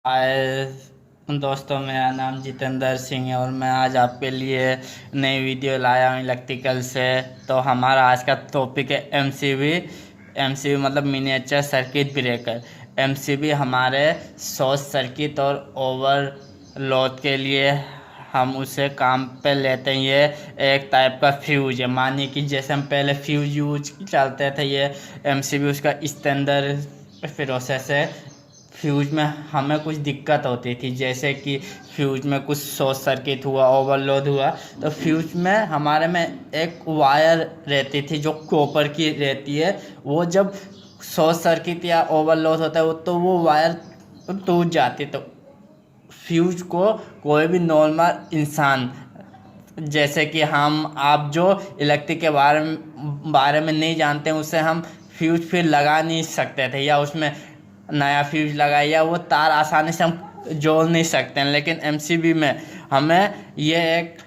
हाय दोस्तों, मेरा नाम जितेंद्र सिंह है और मैं आज आपके लिए नई वीडियो लाया हूँ इलेक्ट्रिकल से। तो हमारा आज का टॉपिक है एमसीबी। एमसीबी मतलब मिनिएचर सर्किट ब्रेकर। एमसीबी हमारे शॉर्ट सर्किट और ओवरलोड के लिए हम उसे काम पे लेते हैं। ये एक टाइप का फ्यूज है। मानिए कि जैसे हम पहले फ्यूज यूज करते थे, ये एमसीबी उसका स्टैंडर्ड प्रोसेस है। फ्यूज में हमें कुछ दिक्कत होती थी, जैसे कि फ्यूज में कुछ शॉर्ट सर्किट हुआ, ओवरलोड हुआ, तो फ्यूज में हमारे में एक वायर रहती थी जो कॉपर की रहती है। वो जब शॉर्ट सर्किट या ओवरलोड होता है तो वो वायर टूट जाती। तो फ्यूज को कोई भी नॉर्मल इंसान, जैसे कि हम आप जो इलेक्ट्रिक के बारे में नहीं जानते हैं, उससे हम फ्यूज फिर लगा नहीं सकते थे, या उसमें नया फ्यूज लगाए, या वो तार आसानी से हम जोड़ नहीं सकते हैं। लेकिन एमसीबी में हमें ये एक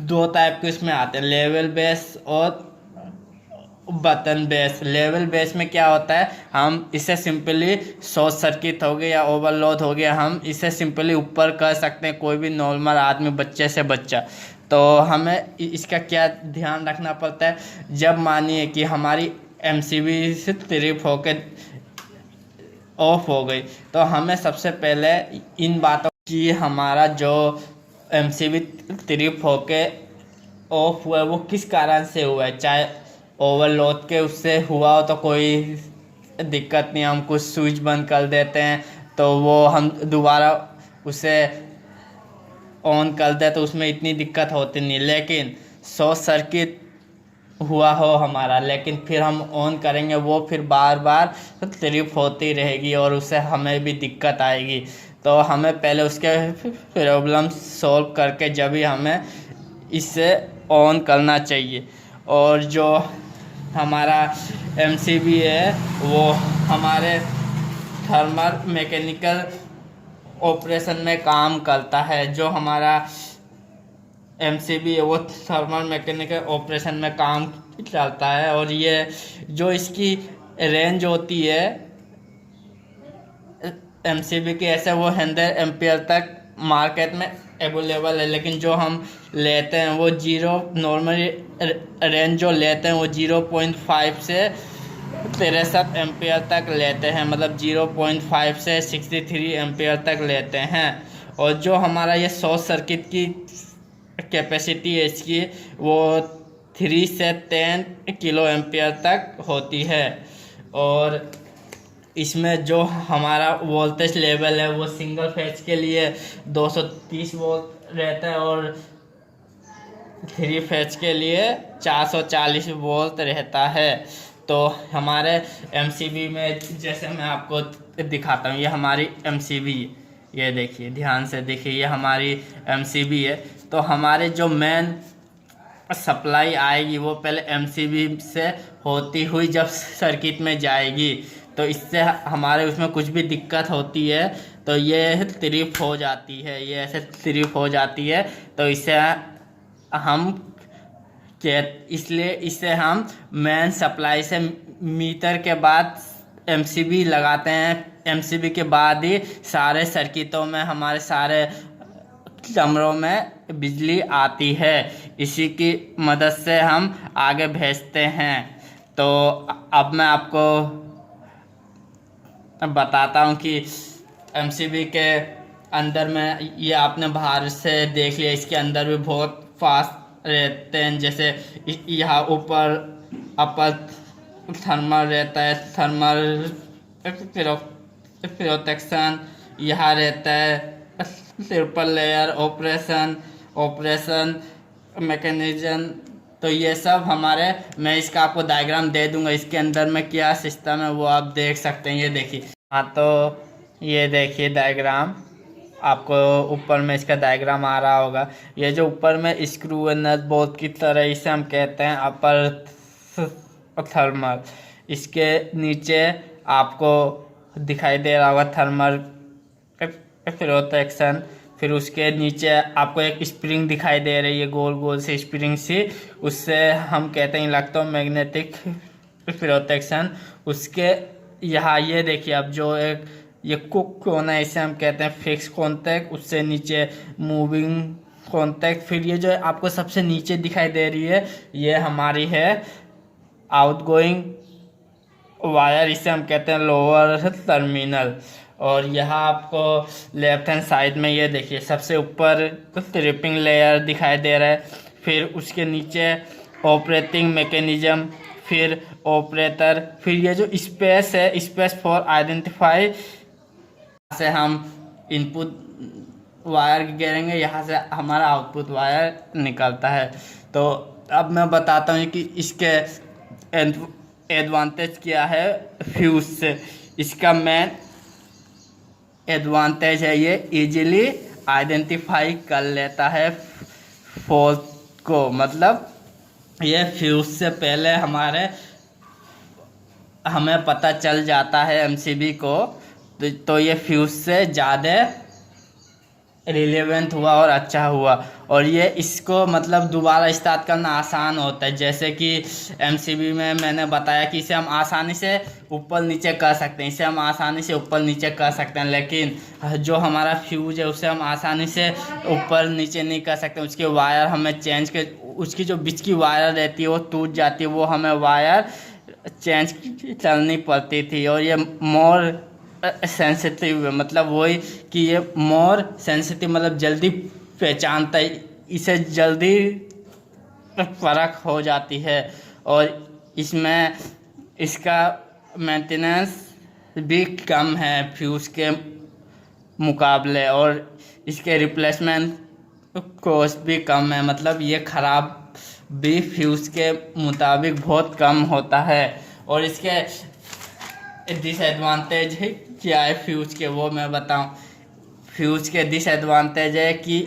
दो टाइप के इसमें आते हैं, लेवल बेस और बटन बेस। लेवल बेस में क्या होता है, हम इसे सिंपली शॉर्ट सर्किट हो गया या ओवरलोड हो गया, हम इसे सिंपली ऊपर कर सकते हैं, कोई भी नॉर्मल आदमी, बच्चे से बच्चा। तो हमें इसका क्या ध्यान रखना पड़ता है, जब मानिए कि हमारी एमसीबी से ट्रिप होकर ऑफ हो गई, तो हमें सबसे पहले इन बातों की, हमारा जो एमसीबी ट्रिप होके ऑफ हुआ है वो किस कारण से हुआ है। चाहे ओवरलोड के उससे हुआ हो तो कोई दिक्कत नहीं, हम कुछ स्विच बंद कर देते हैं तो वो हम दोबारा उसे ऑन कर दे तो उसमें इतनी दिक्कत होती नहीं। लेकिन शॉर्ट सर्किट हुआ हो हमारा, लेकिन फिर हम ऑन करेंगे, वो फिर बार बार ट्रिप होती रहेगी और उससे हमें भी दिक्कत आएगी। तो हमें पहले उसके प्रॉब्लम सॉल्व करके जब ही हमें इसे ऑन करना चाहिए। और जो हमारा एमसीबी है वो हमारे थर्मल मैकेनिकल ऑपरेशन में काम करता है। जो हमारा एमसीबी है वो थर्मल मैकेनिकल ऑपरेशन में काम चलता है, और ये जो इसकी रेंज होती है एमसीबी की, ऐसे वो 100 एम्पियर तक मार्केट में अवेलेबल है। लेकिन जो हम लेते हैं वो नॉर्मली रेंज जो लेते हैं वो 0.5 से 63 एम्पियर तक लेते हैं, मतलब 0.5 से 63 एम्पियर तक लेते हैं। और जो हमारा ये शॉर्ट सर्किट की कैपेसिटी है इसकी, वो 3 से 10 किलो एम्पियर तक होती है। और इसमें जो हमारा वोल्टेज लेवल है वो सिंगल फेज के लिए 230 वोल्ट रहता है, और 3 फेज के लिए 440 वोल्ट रहता है। तो हमारे एमसीबी में, जैसे मैं आपको दिखाता हूँ, ये हमारी एमसीबी, ये देखिए, ध्यान से देखिए, ये हमारी एमसीबी है। तो हमारे जो मेन सप्लाई आएगी वो पहले एमसीबी से होती हुई जब सर्किट में जाएगी, तो इससे हमारे उसमें कुछ भी दिक्कत होती है तो ये ट्रिप हो जाती है, ये ऐसे ट्रिप हो जाती है। तो इससे हम इसलिए इसे हम मेन सप्लाई से मीटर के बाद एमसीबी लगाते हैं। एमसीबी के बाद ही सारे सर्किटों में, हमारे सारे कमरों में बिजली आती है। इसी की मदद से हम आगे भेजते हैं। तो अब मैं आपको बताता हूँ कि एमसीबी के अंदर में, ये आपने बाहर से देख लिया, इसके अंदर भी बहुत फास्ट रहते हैं। जैसे यहाँ ऊपर अपर थर्मल रहता है, थर्मल प्रोटेक्शन, यहाँ रहता है ट्रिपल लेयर ऑपरेशन मैकेनिज्म। तो ये सब हमारे, मैं इसका आपको डायग्राम दे दूंगा, इसके अंदर में क्या सिस्टम है वो आप देख सकते हैं। ये देखिए, हाँ, तो ये देखिए डायग्राम, आपको ऊपर में इसका डायग्राम आ रहा होगा। ये जो ऊपर में स्क्रू है, नट बोल्ट की तरह, इसे हम कहते हैं अपर थर्मल। इसके नीचे आपको दिखाई दे रहा होगा थर्मल प्रोटेक्शन। फिर उसके नीचे आपको एक स्प्रिंग दिखाई दे रही है, गोल गोल से स्प्रिंग सी, उससे हम कहते हैं इलेक्ट्रोमैग्नेटिक प्रोटेक्शन। उसके यहाँ ये देखिए, अब जो एक ये कोना है, इसे हम कहते हैं फिक्स कॉन्टैक्ट। उससे नीचे मूविंग कॉन्टैक्ट। फिर ये जो आपको सबसे नीचे दिखाई दे रही है, ये हमारी है आउटगोइंग वायर, इसे हम कहते हैं लोअर टर्मिनल। और यहाँ आपको लेफ्ट हैंड साइड में ये देखिए सबसे ऊपर ट्रिपिंग लेयर दिखाई दे रहा है। फिर उसके नीचे ऑपरेटिंग मैकेनिज्म, फिर ऑपरेटर, फिर ये जो स्पेस है, स्पेस फॉर आइडेंटिफाई से हम इनपुट वायर गिरेंगे, यहाँ से हमारा आउटपुट वायर निकलता है। तो अब मैं बताता हूँ कि इसके एडवांटेज क्या है फ्यूज से। इसका मेन एडवांटेज है ये इजीली आइडेंटिफाई कर लेता है फॉल्ट को। मतलब ये फ्यूज से पहले हमें पता चल जाता है एमसीबी को, तो ये फ्यूज से ज़्यादा रिलेवेंट हुआ और अच्छा हुआ। और ये इसको मतलब दोबारा स्टार्ट करना आसान होता है। जैसे कि एमसीबी में मैंने बताया कि इसे हम आसानी से ऊपर नीचे कर सकते हैं, इसे हम आसानी से ऊपर नीचे कर सकते हैं, लेकिन जो हमारा फ्यूज है उसे हम आसानी से ऊपर नीचे नहीं कर सकते। उसके वायर हमें चेंज कर, उसकी जो बीच की वायर रहती है वो टूट जाती है, वो हमें वायर चेंज करनी पड़ती थी। और ये मोर सेंसिटिव है, मतलब वही कि ये मोर सेंसिटिव मतलब जल्दी पहचानता है, इसे जल्दी फर्क हो जाती है। और इसमें इसका मेंटेनेंस भी कम है फ्यूज के मुकाबले, और इसके रिप्लेसमेंट कॉस्ट भी कम है। मतलब ये ख़राब भी फ्यूज के मुताबिक बहुत कम होता है। और इसके डिसएडवांटेज क्या है फ्यूज के, वो मैं बताऊं। फ्यूज के डिसएडवांटेज है कि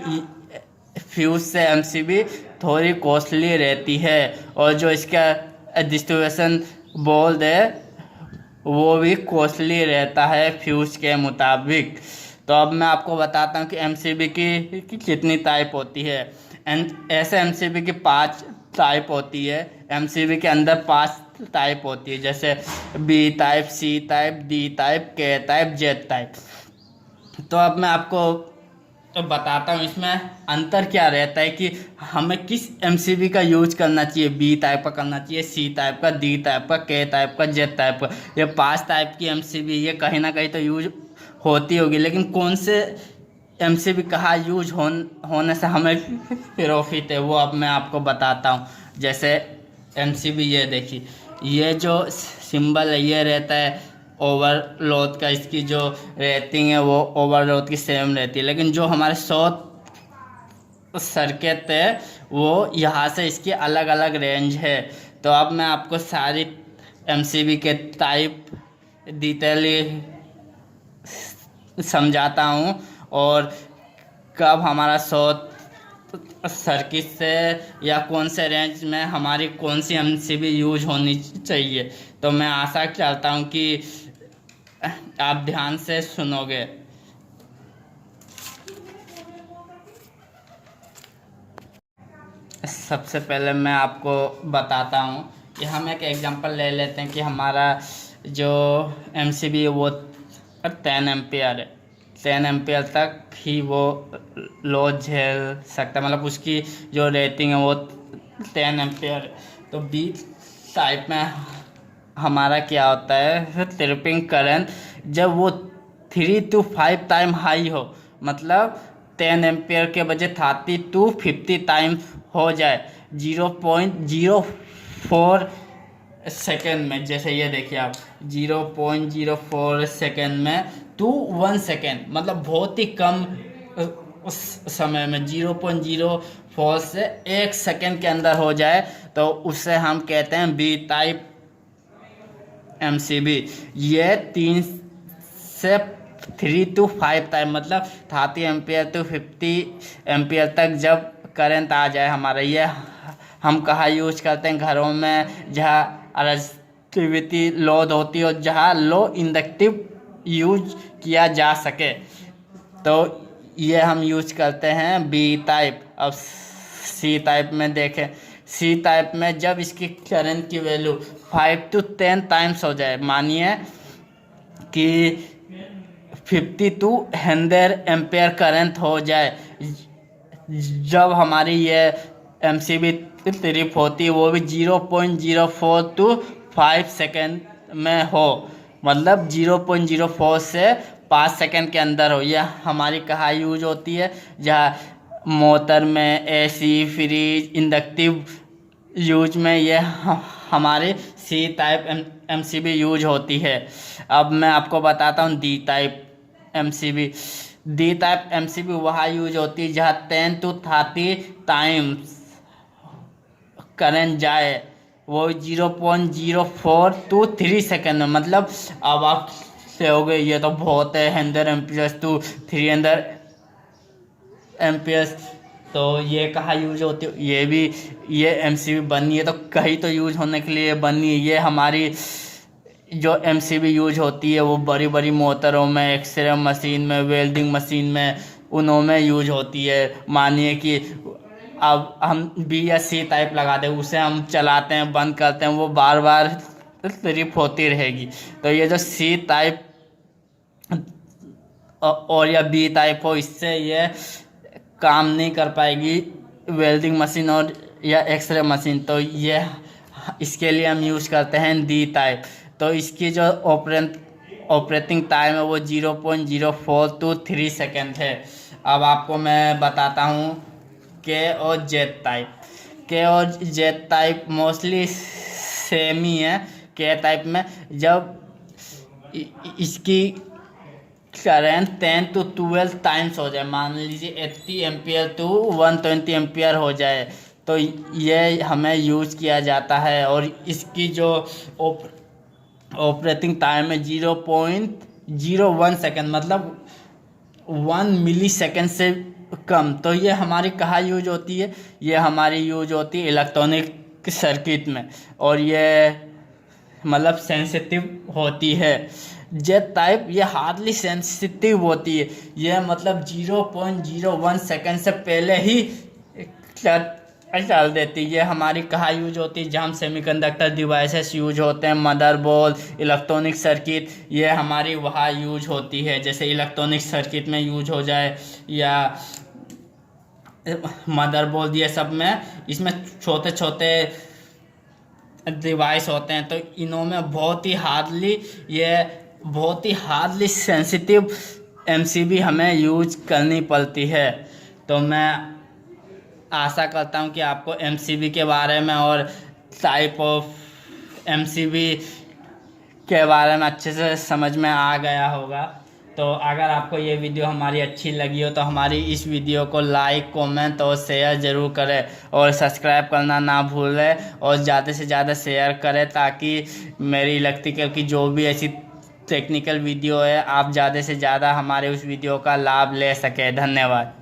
फ्यूज से एमसीबी थोड़ी कॉस्टली रहती है, और जो इसका डिस्ट्रीब्यूशन बोर्ड है वो भी कॉस्टली रहता है फ्यूज के मुताबिक। तो अब मैं आपको बताता हूँ कि एमसीबी की कितनी टाइप होती है। ऐसे एमसीबी की 5 टाइप होती है। एमसीबी के अंदर 5 टाइप होती है, जैसे B type, C type, D type, K type, Z type. तो अब मैं आपको बताता हूँ इसमें अंतर क्या रहता है कि हमें किस एमसीबी का यूज करना चाहिए। बी टाइप का करना चाहिए, सी टाइप का, डी टाइप का, के टाइप का, जेड टाइप का। ये 5 टाइप की एमसीबी ये कहीं ना कहीं तो यूज होती होगी, लेकिन कौन से एमसीबी कहाँ यूज होने से हमें प्रॉफिट है वो अब मैं आपको बताता हूँ। जैसे एमसीबी ये देखिए, ये जो सिंबल है ये रहता है ओवरलोड का। इसकी जो रेटिंग है वो ओवरलोड की सेम रहती है, लेकिन जो हमारे शॉर्ट सर्किट है वो यहाँ से इसकी अलग अलग रेंज है। तो अब मैं आपको सारी एमसीबी के टाइप डिटेली समझाता हूँ, और कब हमारा शॉर्ट सर्किट से या कौन से रेंज में हमारी कौन सी एमसीबी यूज होनी चाहिए। तो मैं आशा करता हूँ कि आप ध्यान से सुनोगे। सबसे पहले मैं आपको बताता हूँ कि हम एक एग्जांपल ले लेते हैं कि हमारा जो एमसीबी है वो 10 एम्पियर है। 10 एम्पियर तक ही वो लोड झेल सकता है, मतलब उसकी जो रेटिंग है वो 10 एम्पियर है। तो बी टाइप में हमारा क्या होता है, ट्रिपिंग करंट जब वो 3 to 5 टाइम हाई हो, मतलब 10 एम्पियर के बजाय 30 to 50 टाइम हो जाए 0.04 सेकेंड में। जैसे ये देखिए आप 0.04 सेकेंड में टू 1 सेकेंड, मतलब बहुत ही कम उस समय में 0.04 से 1 सेकेंड के अंदर हो जाए, तो उससे हम कहते हैं बी टाइप एमसीबी। ये 3 से 3 to 5 टाइम, मतलब 30 एम्पियर to 50 एम्पियर तक जब करंट आ जाए हमारा। ये हम कहाँ यूज करते हैं, घरों में जहाँ इलेक्ट्रिसिटी लोड होती है और जहाँ लो इंडक्टिव यूज किया जा सके, तो ये हम यूज करते हैं बी टाइप। अब सी टाइप में देखें, सी टाइप में जब इसकी करंट की वैल्यू 5 to 10 टाइम्स हो जाए, मानिए कि 5200 एम्पेयर करंट हो जाए, जब हमारी ये MCB ट्रिप होती है वो भी 0.04 to 5 सेकेंड में हो, मतलब 0.04 से 5 सेकेंड के अंदर हो। यह हमारी कहाँ यूज होती है, जहाँ मोटर में, AC, फ्रिज, इंडक्टिव यूज में ये हमारे C टाइप MCB यूज होती है। अब मैं आपको बताता हूँ D type MCB। D type MCB वहाँ यूज होती है जहाँ 10 to 30 टाइम्स करंट जाए, वो 0.04 to 3 सेकेंड में। मतलब अब आप कहोगे ये तो बहुत है, 100 एम्पियर्स to 300 एम्पियर्स, तो ये कहाँ यूज होती है? ये भी, ये MCB बनी है तो कहीं तो यूज होने के लिए बनी है। ये हमारी जो MCB यूज होती है वो बड़ी बड़ी मोटरों में, एक्सरे मशीन में, वेल्डिंग मशीन में, उनों में यूज होती है। मानिए कि अब हम B या C टाइप लगाते हैं, उसे हम चलाते हैं, बंद करते हैं, वो बार बार ट्रिप होती रहेगी। तो ये जो C टाइप और या B टाइप हो, इससे ये काम नहीं कर पाएगी वेल्डिंग मशीन और या एक्सरे मशीन। तो ये इसके लिए हम यूज़ करते हैं D टाइप। तो इसकी जो ऑपरेटिंग टाइम है वो 0.04 to 3 सेकेंड है। अब आपको मैं बताता हूँ K और Z टाइप। K और Z टाइप मोस्टली सेम ही है। K टाइप में जब इसकी करंट 10 to 12 टाइम्स हो जाए, मान लीजिए 80 एम्पियर to 120 एम्पियर हो जाए, तो ये हमें यूज किया जाता है। और इसकी जो ऑपरेटिंग टाइम है 0.01 सेकेंड, मतलब 1 मिली सेकेंड से कम। तो ये हमारी कहाँ यूज होती है? ये हमारी यूज होती है इलेक्ट्रॉनिक सर्किट में, और ये मतलब सेंसिटिव होती है। जेट टाइप ये हार्डली सेंसिटिव होती है, ये मतलब 0.01 सेकेंड से पहले ही डाल देती है। ये हमारी कहाँ यूज होती है? जहाँ सेमीकंडक्टर डिवाइसेस यूज होते हैं, मदरबोर्ड, इलेक्ट्रॉनिक सर्किट, ये हमारी वहाँ यूज होती है। जैसे इलेक्ट्रॉनिक सर्किट में यूज हो जाए या मदरबोर्ड, ये सब में, इसमें छोटे छोटे डिवाइस होते हैं, तो इनों में बहुत ही हार्डली सेंसिटिव MCB हमें यूज करनी पड़ती है। तो मैं आशा करता हूँ कि आपको MCB के बारे में और टाइप ऑफ MCB के बारे में अच्छे से समझ में आ गया होगा। तो अगर आपको ये वीडियो हमारी अच्छी लगी हो तो हमारी इस वीडियो को लाइक, कमेंट और शेयर ज़रूर करें, और सब्सक्राइब करना ना भूलें, और ज़्यादा से ज़्यादा शेयर करें ताकि मेरी इलेक्ट्रिकल की जो भी ऐसी टेक्निकल वीडियो है, आप ज़्यादा से ज़्यादा हमारे उस वीडियो का लाभ ले सकें। धन्यवाद।